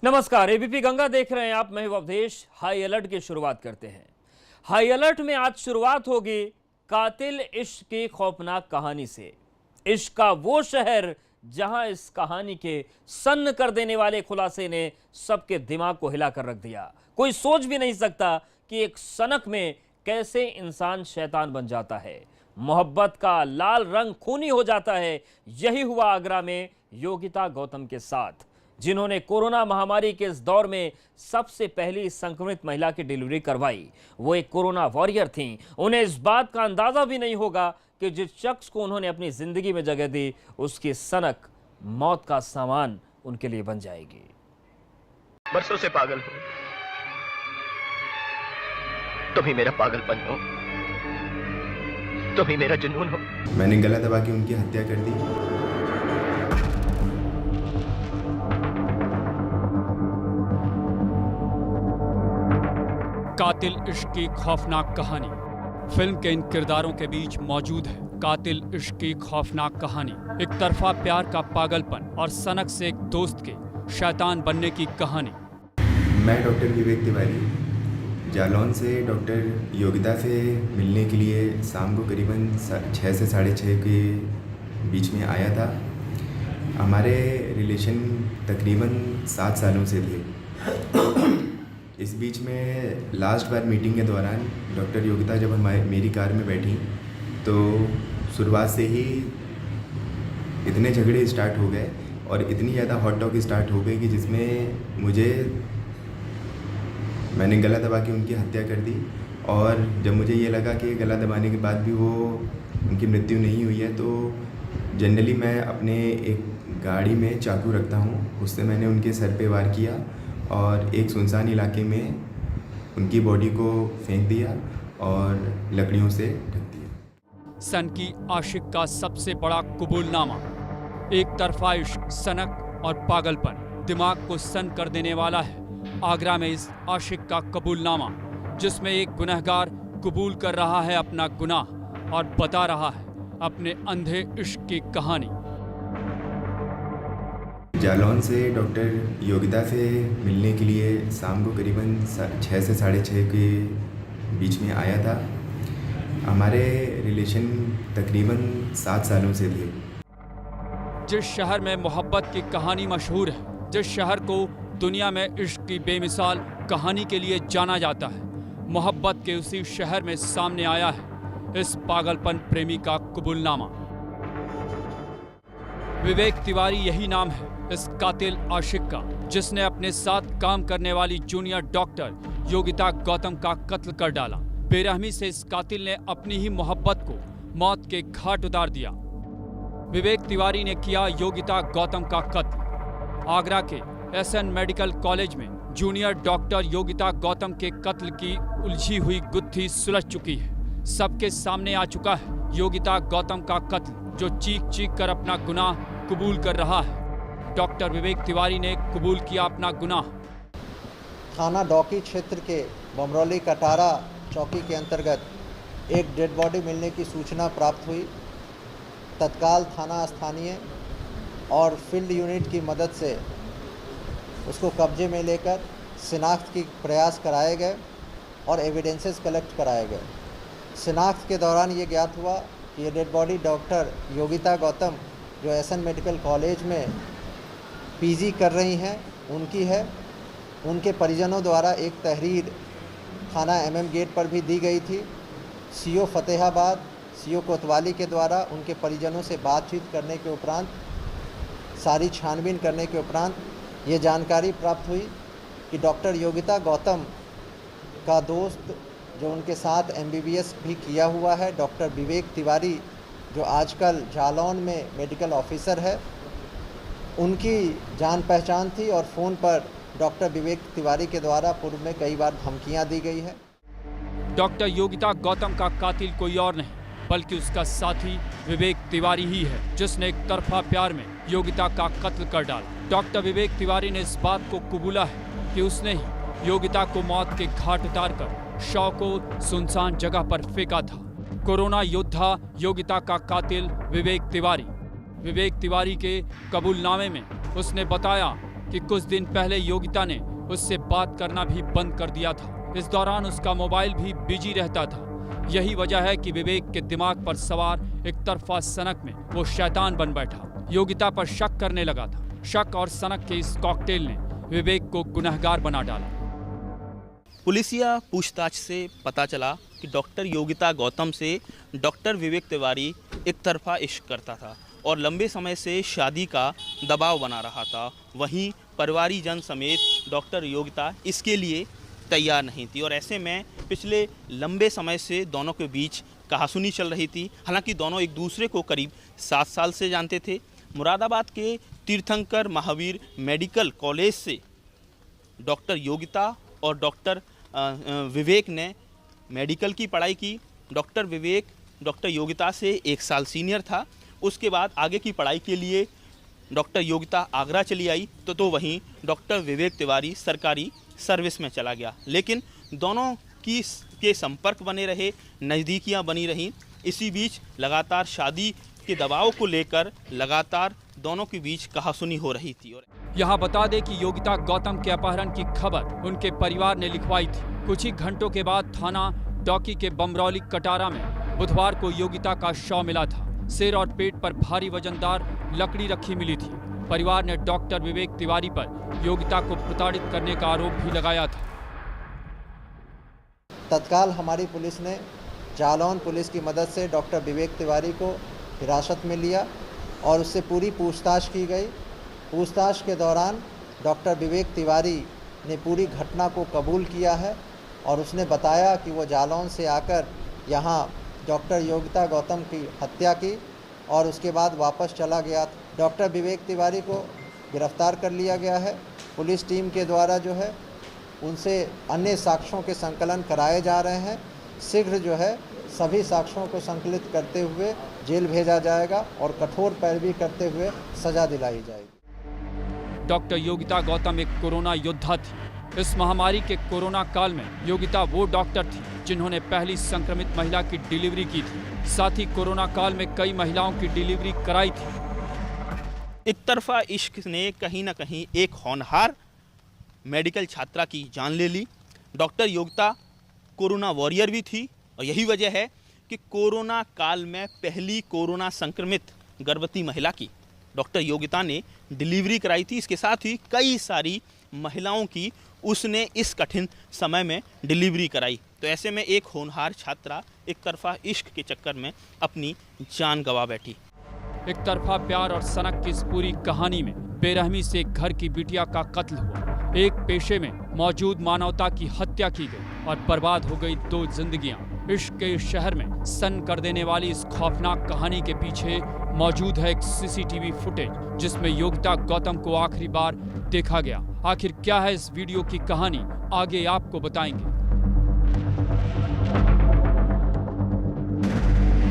नमस्कार, एबीपी गंगा देख रहे हैं आप। मैं हूं अवधेश। हाई अलर्ट की शुरुआत करते हैं। हाई अलर्ट में आज शुरुआत होगी कातिल इश्क की खौफनाक कहानी से। इश्क का वो शहर जहां इस कहानी के सन्न कर देने वाले खुलासे ने सबके दिमाग को हिला कर रख दिया। कोई सोच भी नहीं सकता कि एक सनक में कैसे इंसान शैतान बन जाता है, मोहब्बत का लाल रंग खूनी हो जाता है। यही हुआ आगरा में योगिता गौतम के साथ, जिन्होंने कोरोना महामारी के इस दौर में सबसे पहली संक्रमित महिला की डिलीवरी करवाई। वो एक कोरोना वॉरियर थीं। उन्हें इस बात का अंदाजा भी नहीं होगा कि जिस शख्स को उन्होंने अपनी जिंदगी में जगह दी, उसकी सनक मौत का सामान उनके लिए बन जाएगी। बरसों से पागल हूं, तुम ही मेरा पागलपन हो, तुम ही मेरा जुनून हो। मैंने गला दबा के उनकी हत्या कर दी। कातिल इश्क की खौफनाक कहानी फिल्म के इन किरदारों के बीच मौजूद है। कातिल इश्क की खौफनाक कहानी, एक तरफा प्यार का पागलपन और सनक से एक दोस्त के शैतान बनने की कहानी। मैं डॉक्टर विवेक तिवारी जालौन से डॉक्टर योगिता से मिलने के लिए शाम को करीबन 6 से 6:30 के बीच में आया था। हमारे रिलेशन तकरीबन 7 सालों से थे। इस बीच में लास्ट बार मीटिंग के दौरान डॉक्टर योगिता जब मेरी कार में बैठी तो शुरुआत से ही इतने झगड़े स्टार्ट हो गए और इतनी ज़्यादा हॉट टॉक स्टार्ट हो गई कि जिसमें मैंने गला दबा के उनकी हत्या कर दी। और जब मुझे ये लगा कि गला दबाने के बाद भी वो उनकी मृत्यु नहीं हुई है, तो जनरली मैं अपने एक गाड़ी में चाकू रखता हूँ, उससे मैंने उनके सर पे वार किया और एक सुनसान इलाके में उनकी बॉडी को फेंक दिया और लकड़ियों से ढक दिया। सन की आशिक का सबसे बड़ा कबूलनामा, एक तरफा इश्क, सनक और पागलपन दिमाग को सन कर देने वाला है। आगरा में इस आशिक का कबूलनामा, जिसमें एक गुनहगार कबूल कर रहा है अपना गुनाह और बता रहा है अपने अंधे इश्क की कहानी। जालौन से डॉक्टर योगिता से मिलने के लिए शाम को करीबन 6 से 6:30 के बीच में आया था। हमारे रिलेशन तकरीबन 7 सालों से थे। जिस शहर में मोहब्बत की कहानी मशहूर है, जिस शहर को दुनिया में इश्क की बेमिसाल कहानी के लिए जाना जाता है, मोहब्बत के उसी शहर में सामने आया है इस पागलपन प्रेमी का कबूलनामा। विवेक तिवारी यही नाम है इस कातिल आशिक का, जिसने अपने साथ काम करने वाली जूनियर डॉक्टर योगिता गौतम का कत्ल कर डाला। बेरहमी से इस कातिल ने अपनी ही मोहब्बत को मौत के घाट उतार दिया। विवेक तिवारी ने किया योगिता गौतम का कत्ल। आगरा के एसएन मेडिकल कॉलेज में जूनियर डॉक्टर योगिता गौतम के कत्ल की उलझी हुई गुत्थी सुलझ चुकी है। सबके सामने आ चुका है योगिता गौतम का कत्ल, जो चीख चीख कर अपना गुनाह कबूल कर रहा है। डॉक्टर विवेक तिवारी ने कबूल किया अपना गुनाह। थाना डौकी क्षेत्र के बमरौली कटारा चौकी के अंतर्गत एक डेड बॉडी मिलने की सूचना प्राप्त हुई। तत्काल थाना स्थानीय और फील्ड यूनिट की मदद से उसको कब्जे में लेकर शिनाख्त की प्रयास कराए गए और एविडेंसेस कलेक्ट कराए गए। शिनाख्त के दौरान ये ज्ञात हुआ कि ये dead body doctor Yogita Gautam, जो एसएन मेडिकल कॉलेज में पीजी कर रही हैं, उनकी है। उनके परिजनों द्वारा एक तहरीर थाना एमएम गेट पर भी दी गई थी। सीओ फतेहाबाद, सीओ कोतवाली के द्वारा उनके परिजनों से बातचीत करने के उपरांत, सारी छानबीन करने के उपरांत ये जानकारी प्राप्त हुई कि डॉक्टर योगिता गौतम का दोस्त, जो उनके साथ एमबीबीएस भी किया हुआ है, डॉक्टर विवेक तिवारी, जो आजकल जालौन में मेडिकल ऑफिसर है, उनकी जान पहचान थी और फ़ोन पर डॉक्टर विवेक तिवारी के द्वारा पूर्व में कई बार धमकियां दी गई है। डॉक्टर योगिता गौतम का कातिल कोई और नहीं बल्कि उसका साथी विवेक तिवारी ही है, जिसने एक तरफा प्यार में योगिता का कत्ल कर डाला। डॉक्टर विवेक तिवारी ने इस बात को कबूला है कि उसने ही योगिता को मौत के घाट उतारकर शव को सुनसान जगह पर फेंका था। कोरोना योद्धा योगिता का कातिल विवेक तिवारी के कबूलनामे में उसने बताया कि कुछ दिन पहले योगिता ने उससे बात करना भी बंद कर दिया था। इस दौरान उसका मोबाइल भी बिजी रहता था। यही वजह है कि विवेक के दिमाग पर सवार एक तरफा सनक में वो शैतान बन बैठा। योगिता पर शक करने लगा था। शक और सनक के इस कॉकटेल ने विवेक को गुनहगार बना डाला। पुलिसिया पूछताछ से पता चला कि डॉक्टर योगिता गौतम से डॉक्टर विवेक तिवारी एक तरफा इश्क करता था और लंबे समय से शादी का दबाव बना रहा था। वहीं परिवारीजन समेत डॉक्टर योगिता इसके लिए तैयार नहीं थी और ऐसे में पिछले लंबे समय से दोनों के बीच कहासुनी चल रही थी। हालांकि दोनों एक दूसरे को करीब 7 साल से जानते थे। मुरादाबाद के तीर्थंकर महावीर मेडिकल कॉलेज से डॉक्टर योगिता और डॉक्टर विवेक ने मेडिकल की पढ़ाई की। डॉक्टर विवेक डॉक्टर योगिता से 1 साल सीनियर था। उसके बाद आगे की पढ़ाई के लिए डॉक्टर योगिता आगरा चली आई तो वहीं डॉक्टर विवेक तिवारी सरकारी सर्विस में चला गया। लेकिन दोनों के संपर्क बने रहे, नज़दीकियां बनी रहीं। इसी बीच लगातार शादी के दबाव को लेकर लगातार दोनों के बीच कहासुनी हो रही थी। और यहाँ बता दें कि योगिता गौतम के अपहरण की खबर उनके परिवार ने लिखवाई थी। कुछ ही घंटों के बाद थाना डौकी के बमरौली कटारा में बुधवार को योगिता का शव मिला था। सिर और पेट पर भारी वजनदार लकड़ी रखी मिली थी। परिवार ने डॉक्टर विवेक तिवारी पर योगिता को प्रताड़ित करने का आरोप भी लगाया था। तत्काल हमारी पुलिस ने जालौन पुलिस की मदद से डॉक्टर विवेक तिवारी को हिरासत में लिया और उससे पूरी पूछताछ की गई। पूछताछ के दौरान डॉक्टर विवेक तिवारी ने पूरी घटना को कबूल किया है और उसने बताया कि वो जालौन से आकर यहाँ डॉक्टर योगिता गौतम की हत्या की और उसके बाद वापस चला गया। डॉक्टर विवेक तिवारी को गिरफ्तार कर लिया गया है। पुलिस टीम के द्वारा जो है उनसे अन्य साक्ष्यों के संकलन कराए जा रहे हैं। शीघ्र जो है सभी साक्ष्यों को संकलित करते हुए जेल भेजा जाएगा और कठोर पैरवी करते हुए सजा दिलाई जाएगी। डॉक्टर योगिता गौतम एक कोरोना योद्धा थी। इस महामारी के कोरोना काल में योगिता वो डॉक्टर थी जिन्होंने पहली संक्रमित महिला की डिलीवरी की थी। साथ ही कोरोना काल में कई महिलाओं की डिलीवरी कराई थी। एक तरफा इश्क ने कहीं ना कहीं एक होनहार मेडिकल छात्रा की जान ले ली। डॉक्टर योगिता कोरोना वॉरियर भी थी और यही वजह है कि कोरोना काल में पहली कोरोना संक्रमित गर्भवती महिला की डॉक्टर योगिता ने डिलीवरी कराई थी। इसके साथ ही कई सारी महिलाओं की उसने इस कठिन समय में डिलीवरी कराई। तो ऐसे में एक होनहार छात्रा एक तरफा इश्क के चक्कर में अपनी जान गंवा बैठी। एक तरफा प्यार और सनक की इस पूरी कहानी में बेरहमी से एक घर की बिटिया का कत्ल हुआ। एक पेशे में मौजूद मानवता की हत्या की गई और बर्बाद हो गई 2 जिंदगियां। इश्क के इस शहर में सन कर देने वाली इस खौफनाक कहानी के पीछे मौजूद है एक सीसीटीवी फुटेज जिसमें योगिता गौतम को आखिरी बार देखा गया। आखिर क्या है इस वीडियो की कहानी, आगे आपको बताएंगे।